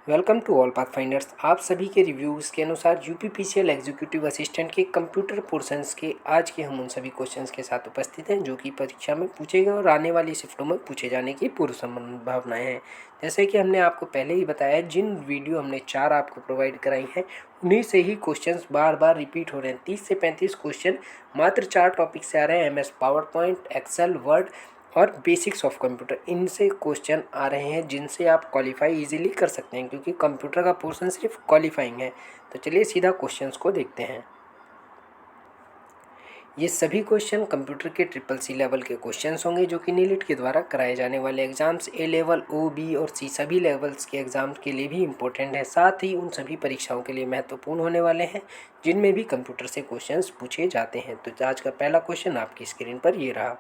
Welcome to all Pathfinders. आप सभी के रिव्यूज़ के अनुसार यूपीपीसीएल एग्जीक्यूटिव असिस्टेंट के कंप्यूटर पोर्शंस के आज के हम उन सभी क्वेश्चंस के साथ उपस्थित हैं जो कि परीक्षा में पूछे गए और आने वाली शिफ्टों में पूछे जाने की पूर्व संभावनाएं हैं। जैसे कि हमने आपको पहले ही बताया, जिन वीडियो हमने 4 आपको प्रोवाइड कराई हैं उन्हीं से ही क्वेश्चंस बार बार रिपीट हो रहे हैं। 30 से 35 क्वेश्चन मात्र 4 टॉपिक से आ रहे हैं, MS PowerPoint, Excel, Word और बेसिक्स ऑफ कंप्यूटर। इनसे क्वेश्चन आ रहे हैं जिनसे आप क्वालिफाई इजीली कर सकते हैं, क्योंकि कंप्यूटर का पोर्शन सिर्फ क्वालिफाइंग है। तो चलिए सीधा क्वेश्चंस को देखते हैं। ये सभी क्वेश्चन कंप्यूटर के CCC लेवल के क्वेश्चंस होंगे जो कि नीलिट के द्वारा कराए जाने वाले exams A level, O, B और C सभी लेवल्स के एग्जाम्स के लिए भी इम्पोर्टेंट है। साथ ही उन सभी परीक्षाओं के लिए महत्वपूर्ण होने वाले हैं जिनमें भी कंप्यूटर से क्वेश्चंस पूछे जाते हैं। तो आज का पहला क्वेश्चन आपकी स्क्रीन पर ये रहा।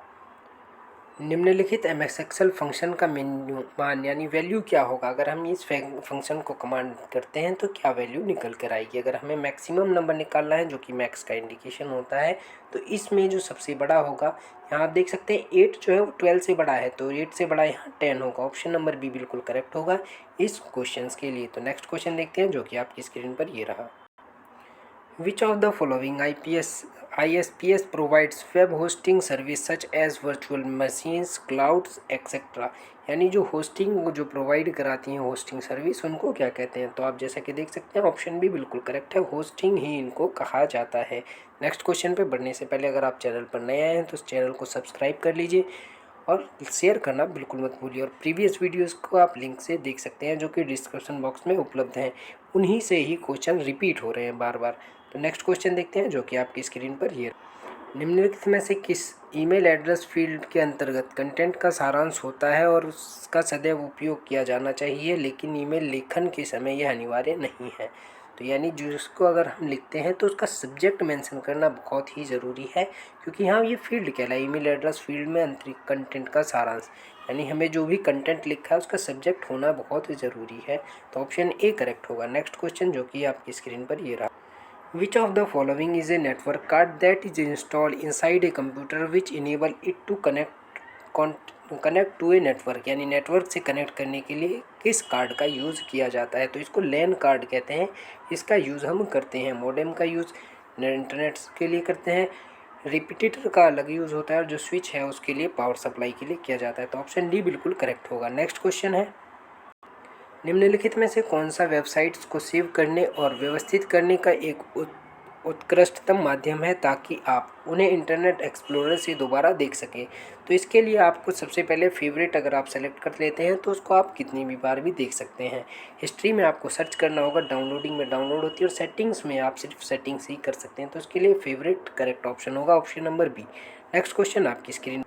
निम्नलिखित MS एक्सेल फंक्शन का मेन्यू मान यानी वैल्यू क्या होगा। अगर हम इस फंक्शन को कमांड करते हैं तो क्या वैल्यू निकल कर आएगी। अगर हमें मैक्सिमम नंबर निकालना है जो कि मैक्स का इंडिकेशन होता है, तो इसमें जो सबसे बड़ा होगा, यहाँ आप देख सकते हैं 8 जो है वो 12 से बड़ा है, तो 8 से बड़ा यहाँ 10 होगा। ऑप्शन नंबर बी बिल्कुल करेक्ट होगा इस क्वेश्चन के लिए। तो नेक्स्ट क्वेश्चन देखते हैं जो कि आपकी स्क्रीन पर ये रहा। Which of the following ISPs provides web hosting service such as virtual machines, clouds, etc. यानी जो होस्टिंग जो प्रोवाइड कराती हैं होस्टिंग सर्विस, उनको क्या कहते हैं। तो आप जैसा कि देख सकते हैं ऑप्शन भी बिल्कुल करेक्ट है, होस्टिंग ही इनको कहा जाता है। नेक्स्ट क्वेश्चन पे बढ़ने से पहले अगर आप चैनल पर नए आए हैं तो इस चैनल को सब्सक्राइब कर लीजिए और शेयर करना बिल्कुल मत भूलिए। और प्रीवियस वीडियोस को आप लिंक से देख सकते हैं जो कि डिस्क्रिप्शन बॉक्स में उपलब्ध हैं। उन्हीं से ही क्वेश्चन रिपीट हो रहे हैं बार बार। तो नेक्स्ट क्वेश्चन देखते हैं जो कि आपकी स्क्रीन पर ये। निम्नलिखित में से किस ईमेल एड्रेस फील्ड के अंतर्गत कंटेंट का सारांश होता है और उसका सदैव उपयोग किया जाना चाहिए, लेकिन ईमेल लेखन के समय यह अनिवार्य नहीं है। तो यानी जिसको अगर हम लिखते हैं तो उसका सब्जेक्ट मेंशन करना बहुत ही ज़रूरी है, क्योंकि यहाँ ये फील्ड कहलाए। ईमेल एड्रेस फील्ड में अंतरिक कंटेंट का सारांश यानी हमें जो भी कंटेंट लिखा है उसका सब्जेक्ट होना बहुत ही ज़रूरी है। तो ऑप्शन ए करेक्ट होगा। नेक्स्ट क्वेश्चन जो कि आपकी स्क्रीन पर ये रहा। Which of the following is a network card that is installed inside a computer which enable it to connect to a network. यानी नेटवर्क से कनेक्ट करने के लिए किस कार्ड का यूज़ किया जाता है। तो इसको लैन कार्ड कहते हैं। इसका यूज़ हम करते हैं, मॉडेम का यूज़ इंटरनेट के लिए करते हैं, रिपीटर का अलग यूज़ होता है और जो स्विच है उसके लिए पावर सप्लाई के लिए किया जाता है। तो ऑप्शन डी बिल्कुल करेक्ट होगा। नेक्स्ट क्वेश्चन है, निम्नलिखित में से कौन सा वेबसाइट्स को सेव करने और व्यवस्थित करने का एक उत्कृष्टतम माध्यम है ताकि आप उन्हें इंटरनेट एक्सप्लोरर से दोबारा देख सकें। तो इसके लिए आपको सबसे पहले फेवरेट अगर आप सेलेक्ट कर लेते हैं तो उसको आप कितनी भी बार भी देख सकते हैं। हिस्ट्री में आपको सर्च करना होगा, डाउनलोडिंग में डाउनलोड होती है और सेटिंग्स में आप सिर्फ सेटिंग्स ही कर सकते हैं। तो इसके लिए फेवरेट करेक्ट ऑप्शन होगा option number B. Next question आपकी screen.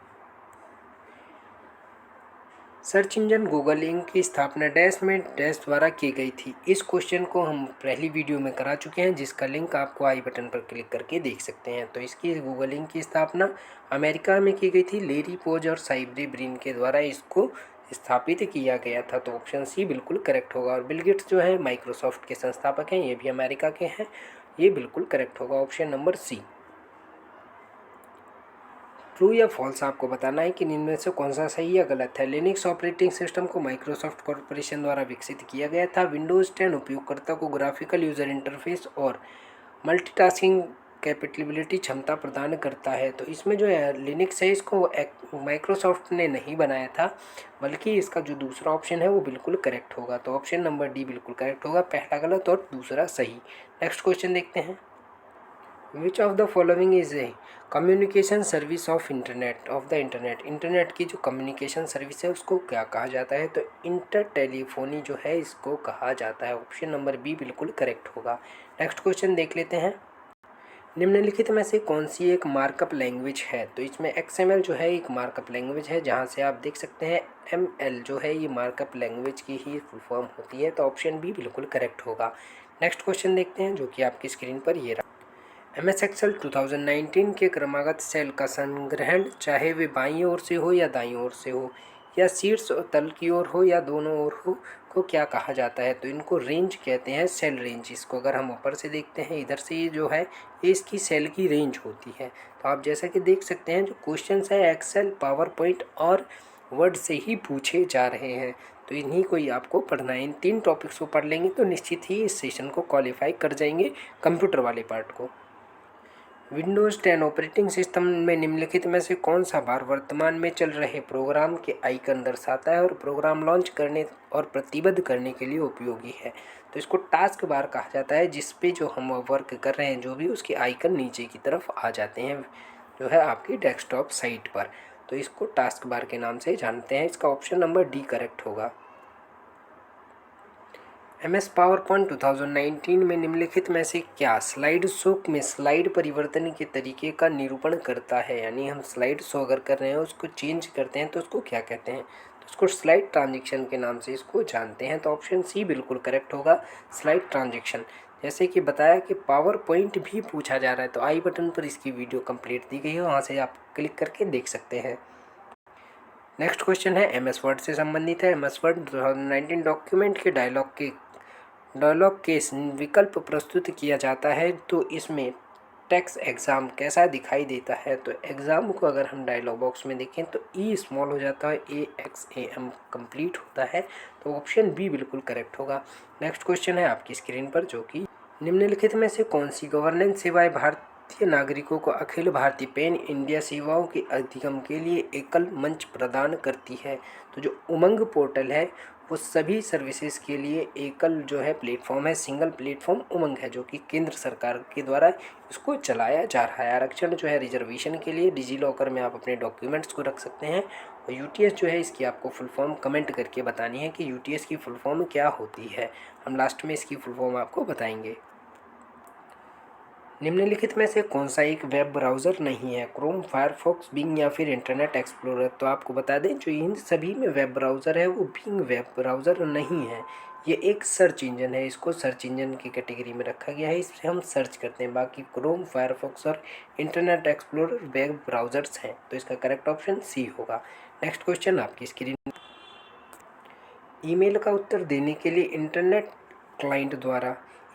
Search engine Google Inc की स्थापना डैश में डैश द्वारा की गई थी। इस क्वेश्चन को हम पहली वीडियो में करा चुके हैं, जिसका लिंक आपको आई बटन पर क्लिक करके देख सकते हैं। तो इसकी गूगल इंक की स्थापना अमेरिका में की गई थी। लेरी पोज और साइब्री ब्रिन के द्वारा इसको स्थापित किया गया था। तो ऑप्शन सी बिल्कुल करेक्ट होगा। और बिल गेट्स जो है माइक्रोसॉफ्ट के संस्थापक हैं, ये भी अमेरिका के हैं, ये बिल्कुल करेक्ट होगा ऑप्शन नंबर सी। ट्रू या फॉल्स आपको बताना है कि इनमें से कौन सा सही या गलत है। लिनक्स ऑपरेटिंग सिस्टम को माइक्रोसॉफ्ट कॉरपोरेशन द्वारा विकसित किया गया था। विंडोज़ 10 उपयोगकर्ता को ग्राफिकल यूज़र इंटरफेस और मल्टीटास्किंग कैपेबिलिटी क्षमता प्रदान करता है। तो इसमें जो है लिनक्स है, इसको माइक्रोसॉफ्ट ने नहीं बनाया था, बल्कि इसका जो दूसरा ऑप्शन है वो बिल्कुल करेक्ट होगा। तो ऑप्शन नंबर डी बिल्कुल करेक्ट होगा, पहला गलत और दूसरा सही। नेक्स्ट क्वेश्चन देखते हैं। Which of the following is a communication service of internet. Internet की जो कम्युनिकेशन सर्विस है उसको क्या कहा जाता है। तो इंटर टेलीफोनी जो है इसको कहा जाता है। ऑप्शन नंबर बी बिल्कुल करेक्ट होगा। नेक्स्ट क्वेश्चन देख लेते हैं। निम्नलिखित में से कौन सी एक मार्कअप लैंग्वेज है। तो इसमें XML जो है एक मार्कअप लैंग्वेज है, जहाँ से आप देख सकते हैं ML जो है ये मार्कअप लैंग्वेज की ही फुल फॉर्म होती है। तो ऑप्शन बी बिल्कुल करेक्ट होगा। नेक्स्ट क्वेश्चन देखते हैं जो कि आपकी स्क्रीन पर ये रहा। MS एक्सेल 2019 के क्रमागत सेल का संग्रहण, चाहे वे बाईं ओर से हो या दाईं ओर से हो, या शीर्ष और तल की ओर हो या दोनों ओर हो, को क्या कहा जाता है। तो इनको रेंज कहते हैं, सेल रेंज। इसको अगर हम ऊपर से देखते हैं इधर से, ये जो है ये इसकी सेल की रेंज होती है। तो आप जैसा कि देख सकते हैं जो क्वेश्चन है एक्सेल, पावर पॉइंट और वर्ड से ही पूछे जा रहे हैं। तो इन्हीं को ही आपको पढ़ना है। इन 3 टॉपिक्स को पढ़ लेंगे तो निश्चित ही इस सेशन को क्वालिफाई कर जाएंगे, कंप्यूटर वाले पार्ट को। विंडोज़ 10 ऑपरेटिंग सिस्टम में निम्नलिखित में से कौन सा बार वर्तमान में चल रहे प्रोग्राम के आइकन दर्शाता है और प्रोग्राम लॉन्च करने और प्रतिबद्ध करने के लिए उपयोगी है? तो इसको टास्क बार कहा जाता है, जिस पे जो हम वर्क कर रहे हैं जो भी उसके आइकन नीचे की तरफ आ जाते हैं जो है आपकी डेस्कटॉप साइट पर, तो इसको टास्क बार के नाम से जानते हैं। इसका ऑप्शन नंबर डी करेक्ट होगा। MS पावर पॉइंट 2019 में निम्नलिखित में से क्या स्लाइड शो में स्लाइड परिवर्तन के तरीके का निरूपण करता है? यानी हम स्लाइड शो अगर कर रहे हैं उसको चेंज करते हैं तो उसको क्या कहते हैं? तो उसको स्लाइड ट्रांजिशन के नाम से इसको जानते हैं। तो ऑप्शन सी बिल्कुल करेक्ट होगा, स्लाइड ट्रांजिशन। जैसे कि बताया कि पावर पॉइंट भी पूछा जा रहा है, तो आई बटन पर इसकी वीडियो कंप्लीट दी गई है, वहाँ से आप क्लिक करके देख सकते हैं। नेक्स्ट क्वेश्चन है MS वर्ड से संबंधित है। MS वर्ड 2019 डॉक्यूमेंट के डायलॉग के विकल्प प्रस्तुत किया जाता है, तो इसमें टेक्स्ट एग्ज़ाम कैसा दिखाई देता है? तो एग्ज़ाम को अगर हम डायलॉग बॉक्स में देखें तो ई स्मॉल हो जाता है, AXAM कंप्लीट होता है, तो ऑप्शन बी बिल्कुल करेक्ट होगा। नेक्स्ट क्वेश्चन है आपकी स्क्रीन पर, जो कि निम्नलिखित में से कौन सी गवर्नेंस सेवाएं भारतीय नागरिकों को अखिल भारतीय पैन इंडिया सेवाओं के अधिगम के लिए एकल मंच प्रदान करती है? तो जो उमंग पोर्टल है वो सभी सर्विसेज के लिए एकल जो है प्लेटफॉर्म है, सिंगल प्लेटफॉर्म उमंग है, जो कि केंद्र सरकार के द्वारा इसको चलाया जा रहा है। आरक्षण जो है रिजर्वेशन के लिए डिजी लॉकर में आप अपने डॉक्यूमेंट्स को रख सकते हैं। और यूटीएस जो है इसकी आपको फुल फॉर्म कमेंट करके बतानी है कि यूटीएस की फुल फॉर्म क्या होती है। हम लास्ट में इसकी फुल फॉर्म आपको बताएंगे। निम्नलिखित में से कौन सा एक वेब ब्राउज़र नहीं है? क्रोम, फायरफॉक्स, बिंग या फिर इंटरनेट एक्सप्लोरर। तो आपको बता दें जो इन सभी में वेब ब्राउज़र है वो बिंग वेब ब्राउज़र नहीं है, ये एक सर्च इंजन है। इसको सर्च इंजन की कैटेगरी में रखा गया है, इससे हम सर्च करते हैं। बाकी क्रोम, फायरफॉक्स और इंटरनेट एक्सप्लोरर वेब ब्राउज़र्स हैं, तो इसका करेक्ट ऑप्शन सी होगा। नेक्स्ट क्वेश्चन आपकी स्क्रीन। ईमेल का उत्तर देने के लिए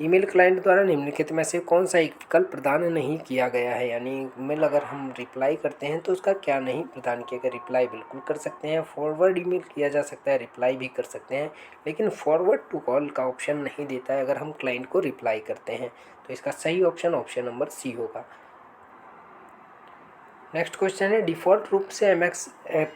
ईमेल क्लाइंट द्वारा निम्नलिखित में से कौन सा एक विकल्प प्रदान नहीं किया गया है? यानी ईमेल अगर हम रिप्लाई करते हैं तो उसका क्या नहीं प्रदान किया गया? रिप्लाई बिल्कुल कर सकते हैं, फॉरवर्ड ईमेल किया जा सकता है, रिप्लाई भी कर सकते हैं, लेकिन फॉरवर्ड टू कॉल का ऑप्शन नहीं देता है अगर हम क्लाइंट को रिप्लाई करते हैं। तो इसका सही ऑप्शन ऑप्शन नंबर सी होगा। नेक्स्ट क्वेश्चन है डिफ़ॉल्ट रूप से MS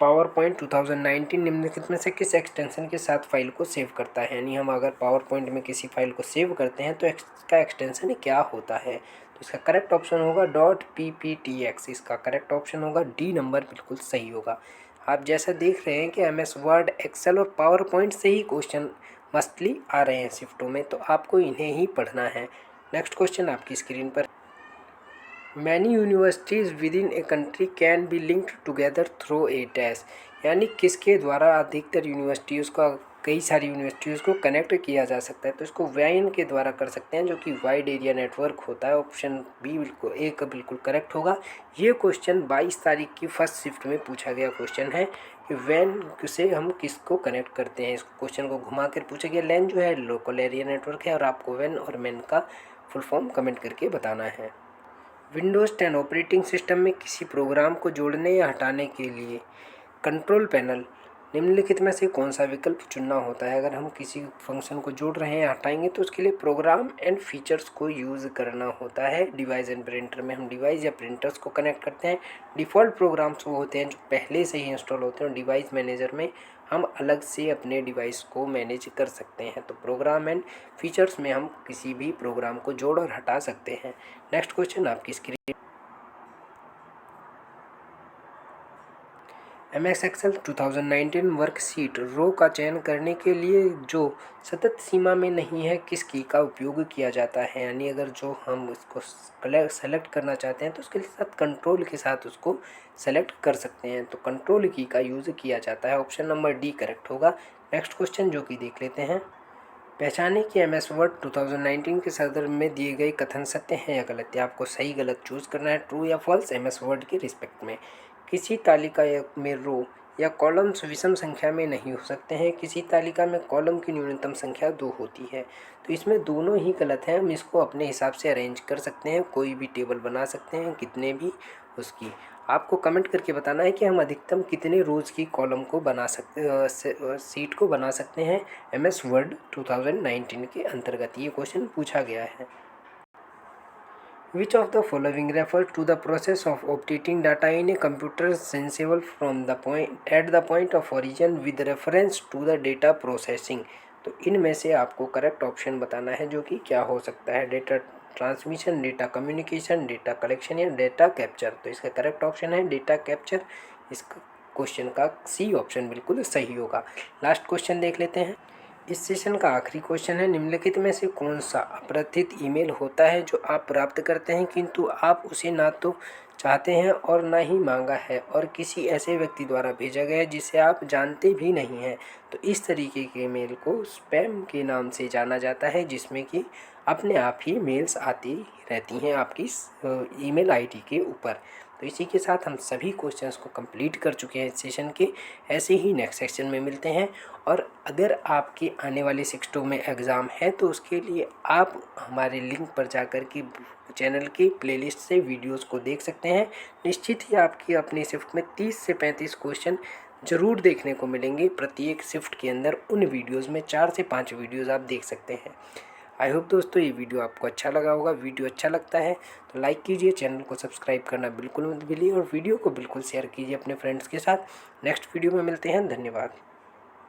पावर पॉइंट 2019 निम्नलिखित में से किस एक्सटेंशन के साथ फाइल को सेव करता है? यानी हम अगर पावर पॉइंट में किसी फाइल को सेव करते हैं तो इसका एक्सटेंशन क्या होता है? तो इसका करेक्ट ऑप्शन होगा .pptx। इसका करेक्ट ऑप्शन होगा डी नंबर बिल्कुल सही होगा। आप जैसा देख रहे हैं कि MS वर्ड, एक्सेल और पावर पॉइंट से ही क्वेश्चन मस्टली आ रहे हैं शिफ्टों में, तो आपको इन्हें ही पढ़ना है। नेक्स्ट क्वेश्चन आपकी स्क्रीन पर। Many universities with in a country can be linked together through a dash. यानी किसके द्वारा अधिकतर यूनिवर्सिटीज़ का कई सारी यूनिवर्सिटीज़ को कनेक्ट किया जा सकता है? तो इसको वैन के द्वारा कर सकते हैं, जो कि वाइड एरिया नेटवर्क होता है। ऑप्शन बी बिल्कुल ए का बिल्कुल करेक्ट होगा। ये क्वेश्चन 22 तारीख की फर्स्ट शिफ्ट में पूछा गया क्वेश्चन है कि वैन से हम किसको कनेक्ट करते हैं। इस क्वेश्चन को घुमा कर पूछा गया। लैन जो है लोकल एरिया नेटवर्क है और आपको वैन और मैन का फुल फॉर्म कमेंट करके बताना है। विंडोज़ 10 ऑपरेटिंग सिस्टम में किसी प्रोग्राम को जोड़ने या हटाने के लिए कंट्रोल पैनल निम्नलिखित में से कौन सा विकल्प चुनना होता है? अगर हम किसी फंक्शन को जोड़ रहे हैं या हटाएंगे तो उसके लिए प्रोग्राम एंड फीचर्स को यूज़ करना होता है। डिवाइस एंड प्रिंटर में हम डिवाइस या प्रिंटर्स को कनेक्ट करते हैं। डिफ़ॉल्ट प्रोग्राम्स वो होते हैं जो पहले से ही इंस्टॉल होते हैं। डिवाइस मैनेजर में हम अलग से अपने डिवाइस को मैनेज कर सकते हैं। तो प्रोग्राम एंड फीचर्स में हम किसी भी प्रोग्राम को जोड़ और हटा सकते हैं। नेक्स्ट क्वेश्चन आपकी स्क्रीन। MS एक्सेल 2019 वर्कशीट रो का चयन करने के लिए जो सतत सीमा में नहीं है किस की का उपयोग किया जाता है? यानी अगर जो हम उसको सेलेक्ट करना चाहते हैं तो उसके साथ कंट्रोल के साथ उसको सेलेक्ट कर सकते हैं, तो कंट्रोल की का यूज़ किया जाता है। ऑप्शन नंबर डी करेक्ट होगा। नेक्स्ट क्वेश्चन जो कि देख लेते हैं। पहचाने कि MS वर्ड 2019 के संदर्भ में दिए गए कथन सत्य हैं या गलत है? आपको सही गलत चूज़ करना है, ट्रू या फॉल्स। MS वर्ड के रिस्पेक्ट में किसी तालिका में रो या कॉलम्स विषम संख्या में नहीं हो सकते हैं। किसी तालिका में कॉलम की न्यूनतम संख्या 2 होती है। तो इसमें दोनों ही गलत हैं। हम इसको अपने हिसाब से अरेंज कर सकते हैं, कोई भी टेबल बना सकते हैं कितने भी उसकी। आपको कमेंट करके बताना है कि हम अधिकतम कितने रोज़ की कॉलम को बना सकते सीट को बना सकते हैं MS वर्ड 2019 के अंतर्गत। ये क्वेश्चन पूछा गया है। Which of the following refer to the process of updating data in a computer sensible from the point at the point of origin with reference to the data processing? तो इनमें से आपको करेक्ट ऑप्शन बताना है, जो कि क्या हो सकता है, data transmission, data communication, data collection या डेटा कैप्चर। तो इसका करेक्ट ऑप्शन है डेटा कैप्चर। इसका क्वेश्चन का सी ऑप्शन बिल्कुल सही होगा। लास्ट क्वेश्चन देख लेते हैं। इस सेशन का आखिरी क्वेश्चन है, निम्नलिखित में से कौन सा अप्रत्यित ईमेल होता है जो आप प्राप्त करते हैं किंतु आप उसे ना तो चाहते हैं और ना ही मांगा है और किसी ऐसे व्यक्ति द्वारा भेजा गया है जिसे आप जानते भी नहीं हैं। तो इस तरीके के मेल को स्पैम के नाम से जाना जाता है, जिसमें कि अपने आप ही मेल्स आती रहती हैं आपकी ईमेल आईडी के ऊपर। तो इसी के साथ हम सभी क्वेश्चंस को कंप्लीट कर चुके हैं इस सेशन के। ऐसे ही नेक्स्ट सेक्शन में मिलते हैं। और अगर आपके आने वाले 6 में एग्ज़ाम है तो उसके लिए आप हमारे लिंक पर जाकर के चैनल की प्लेलिस्ट से वीडियोस को देख सकते हैं। निश्चित ही आपकी अपनी शिफ्ट में 30 से 35 क्वेश्चन ज़रूर देखने को मिलेंगे। प्रत्येक शिफ्ट के अंदर उन वीडियोस में 4 से 5 वीडियोस आप देख सकते हैं। आई होप दोस्तों ये वीडियो आपको अच्छा लगा होगा। वीडियो अच्छा लगता है तो लाइक कीजिए, चैनल को सब्सक्राइब करना बिल्कुल मत भूलिए और वीडियो को बिल्कुल शेयर कीजिए अपने फ्रेंड्स के साथ। नेक्स्ट वीडियो में मिलते हैं। धन्यवाद।